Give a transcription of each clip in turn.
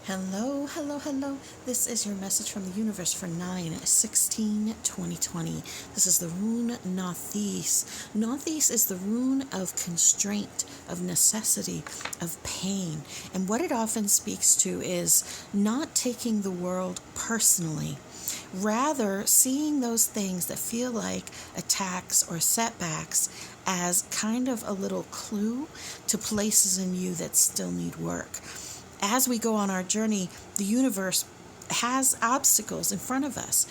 Hello, hello, hello. This is your message from the universe for 9/16/2020. This is the rune Nothis. Nothis is the rune of constraint, of necessity, of pain. And what it often speaks to is not taking the world personally. Rather, seeing those things that feel like attacks or setbacks as kind of a little clue to places in you that still need work. As we go on our journey, the universe has obstacles in front of us.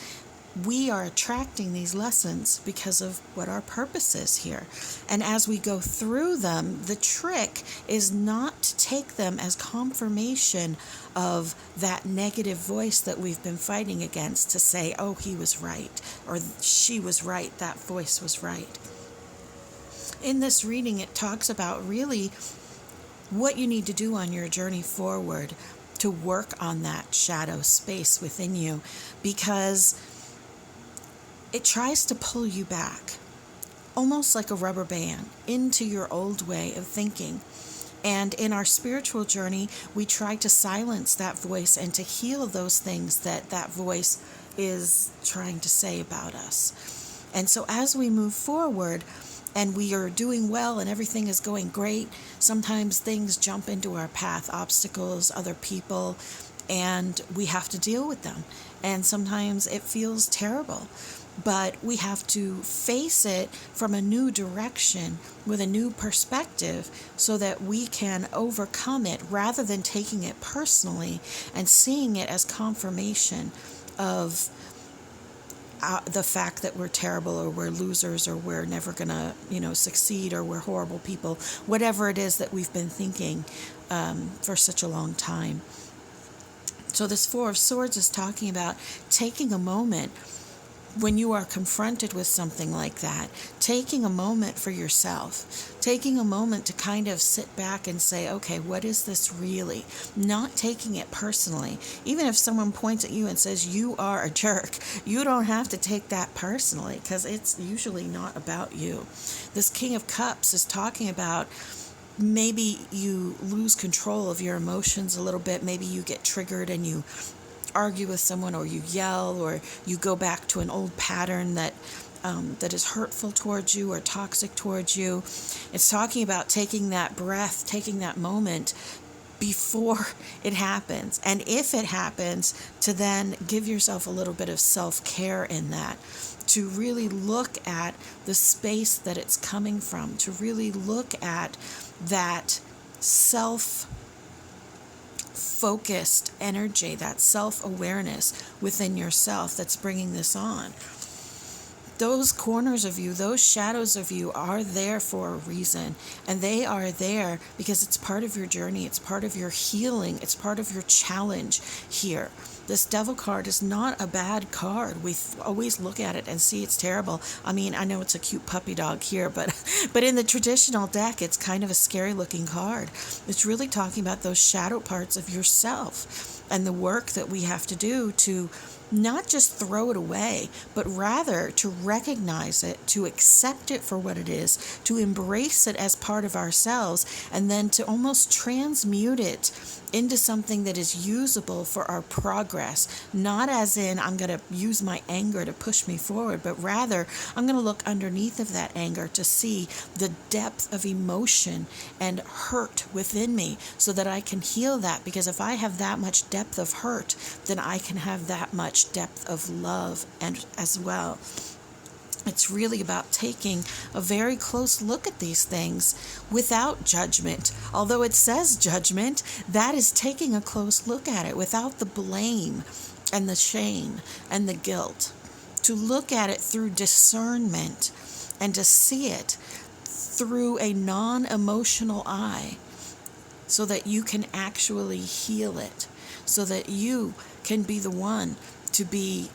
We are attracting these lessons because of what our purpose is here. And as we go through them, the trick is not to take them as confirmation of that negative voice that we've been fighting against, to say, oh, he was right, or she was right, that voice was right. In this reading, it talks about really what you need to do on your journey forward to work on that shadow space within you, because it tries to pull you back, almost like a rubber band, into your old way of thinking. And in our spiritual journey, we try to silence that voice and to heal those things that voice is trying to say about us. And so as we move forward, and we are doing well and everything is going great, sometimes things jump into our path, obstacles, other people, and we have to deal with them. And sometimes it feels terrible, but we have to face it from a new direction with a new perspective so that we can overcome it, rather than taking it personally and seeing it as confirmation of the fact that we're terrible, or we're losers, or we're never gonna, succeed, or we're horrible people, whatever it is that we've been thinking for such a long time. So this Four of Swords is talking about taking a moment when you are confronted with something like that, taking a moment for yourself, taking a moment to kind of sit back and say, okay, what is this really? Not taking it personally. Even if someone points at you and says you are a jerk, you don't have to take that personally, because it's usually not about you. This King of Cups is talking about maybe you lose control of your emotions a little bit. Maybe you get triggered and you argue with someone, or you yell, or you go back to an old pattern that is hurtful towards you or toxic towards you. It's talking about taking that breath, taking that moment before it happens. And if it happens, to then give yourself a little bit of self-care in that, to really look at the space that it's coming from, to really look at that self-focused energy, that self-awareness within yourself that's bringing this on. Those corners of you, those shadows of you are there for a reason, and they are there because it's part of your journey, it's part of your healing, it's part of your challenge here. This Devil card is not a bad card. We always look at it and see it's terrible. I mean, I know it's a cute puppy dog here, but in the traditional deck, it's kind of a scary looking card. It's really talking about those shadow parts of yourself and the work that we have to do to not just throw it away, but rather to recognize it, to accept it for what it is, to embrace it as part of ourselves, and then to almost transmute it into something that is usable for our progress. Not as in, I'm going to use my anger to push me forward, but rather, I'm going to look underneath of that anger to see the depth of emotion and hurt within me, so that I can heal that. Because if I have that much depth of hurt, then I can have that much depth of love and as well. It's really about taking a very close look at these things without judgment. Although it says judgment, that is taking a close look at it without the blame and the shame and the guilt. To look at it through discernment and to see it through a non-emotional eye, so that you can actually heal it, so that you can be the one to be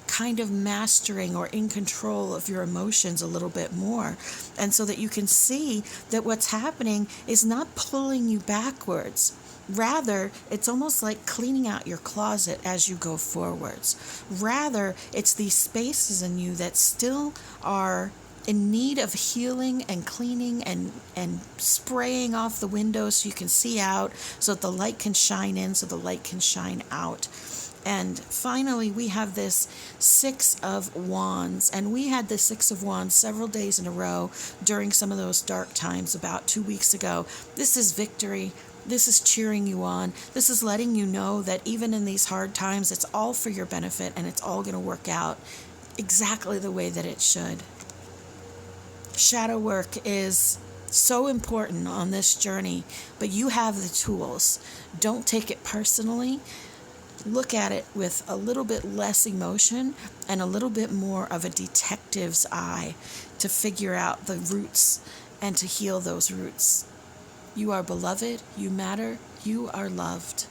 kind of mastering or in control of your emotions a little bit more. And so that you can see that what's happening is not pulling you backwards. Rather, it's almost like cleaning out your closet as you go forwards. Rather, it's these spaces in you that still are in need of healing and cleaning and spraying off the windows so you can see out, so that the light can shine in, so the light can shine out. And finally, we have this Six of Wands. And we had the Six of Wands several days in a row during some of those dark times about 2 weeks ago. This is victory. This is cheering you on. This is letting you know that even in these hard times, it's all for your benefit and it's all going to work out exactly the way that it should. Shadow work is so important on this journey, but you have the tools. Don't take it personally. Look at it with a little bit less emotion and a little bit more of a detective's eye to figure out the roots and to heal those roots. You are beloved, you matter, you are loved.